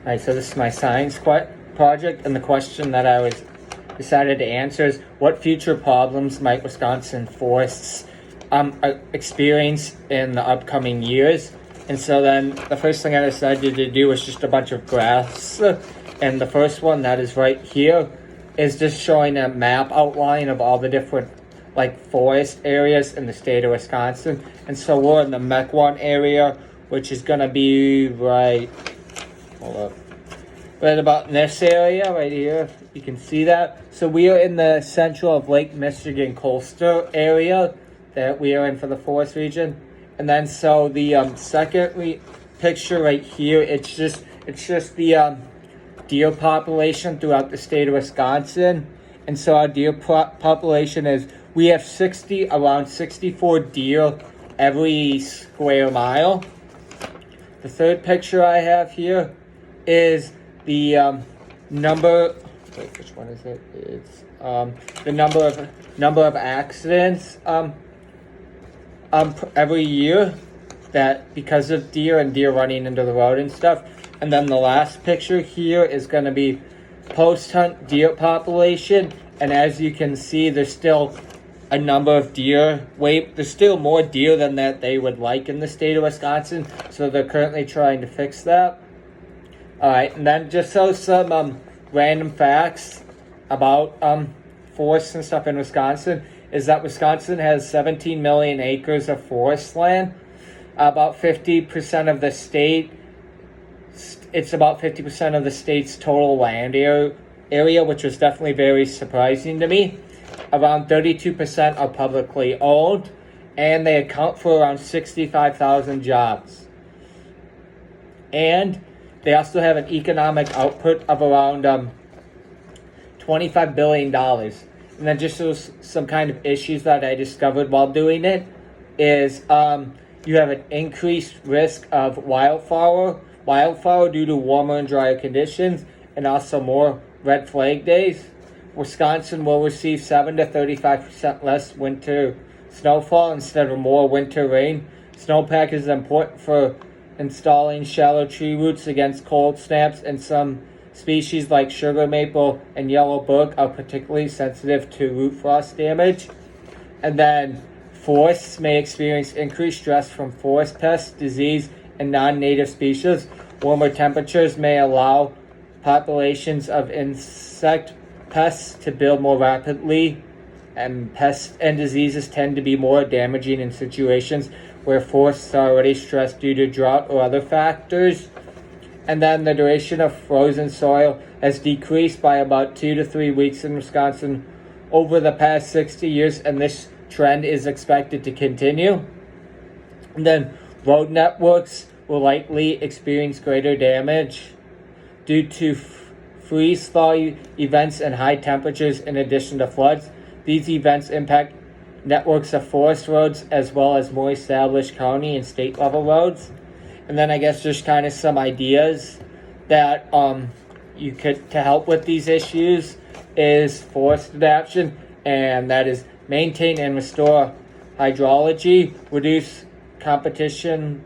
Alright, so this is my science project, and the question that I was decided to answer is, what future problems might Wisconsin forests experience in the upcoming years? And so then the first thing I decided to do was just a bunch of graphs, and the first one that is right here is just showing a map outline of all the different forest areas in the state of Wisconsin. And so we're in the Mequon area, which is gonna be right about in this area right here. You can see that. So we are in the central of Lake Michigan coastal area that we are in for the forest region. And then so the second picture right here, it's just the deer population throughout the state of Wisconsin. And so our deer population is, we have around 64 deer every square mile. The third picture I have here is the number. Wait, which one is it? It's the number of accidents every year that because of deer and deer running into the road and stuff. And then the last picture here is going to be post-hunt deer population. And as you can see, there's still a number of deer. There's still more deer than that they would like in the state of Wisconsin. So they're currently trying to fix that. Alright, and then just some random facts about forests and stuff in Wisconsin is that Wisconsin has 17 million acres of forest land. About 50% of the state, it's about 50% of the state's total land area, which was definitely very surprising to me. Around 32% are publicly owned, and they account for around 65,000 jobs. And they also have an economic output of around $25 billion. And then just some kind of issues that I discovered while doing it is you have an increased risk of wildfire due to warmer and drier conditions, and also more red flag days. Wisconsin will receive 7 to 35% less winter snowfall instead of more winter rain. Snowpack is important for installing shallow tree roots against cold snaps, and some species like sugar maple and yellow book are particularly sensitive to root frost damage. And then forests may experience increased stress from forest pests, disease, and non-native species. Warmer temperatures may allow populations of insect pests to build more rapidly, and pests and diseases tend to be more damaging in situations where forests are already stressed due to drought or other factors. And then the duration of frozen soil has decreased by about 2 to 3 weeks in Wisconsin over the past 60 years, and this trend is expected to continue. And then road networks will likely experience greater damage due to freeze-thaw events and high temperatures in addition to floods. These events impact networks of forest roads as well as more established county and state level roads. And then I guess just kind of some ideas that you could to help with these issues is forest adaptation, and that is maintain and restore hydrology, reduce competition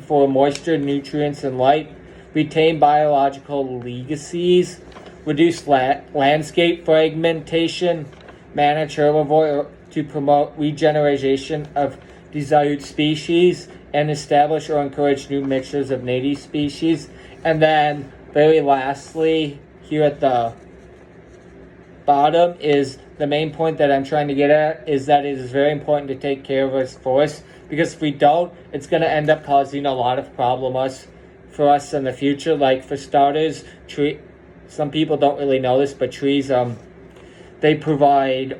for moisture, nutrients, and light, retain biological legacies, reduce landscape fragmentation, manage herbivore to promote regeneration of desired species, and establish or encourage new mixtures of native species. And then very lastly, here at the bottom is the main point that I'm trying to get at, is that it is very important to take care of our forests, because if we don't, it's going to end up causing a lot of problems for us in the future. Like, for starters, some people don't really know this, but trees they provide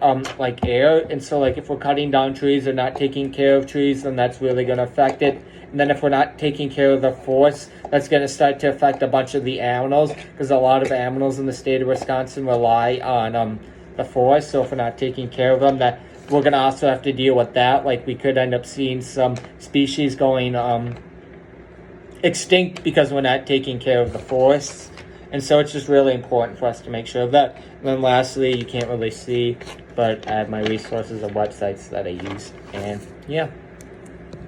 air, and so if we're cutting down trees or not taking care of trees, then that's really going to affect it. And then if we're not taking care of the forest, that's going to start to affect a bunch of the animals, because a lot of animals in the state of Wisconsin rely on the forest. So if we're not taking care of them, that we're going to also have to deal with that. We could end up seeing some species going extinct because we're not taking care of the forests. And so it's just really important for us to make sure of that. And then lastly, you can't really see, but I have my resources and websites that I use. And yeah.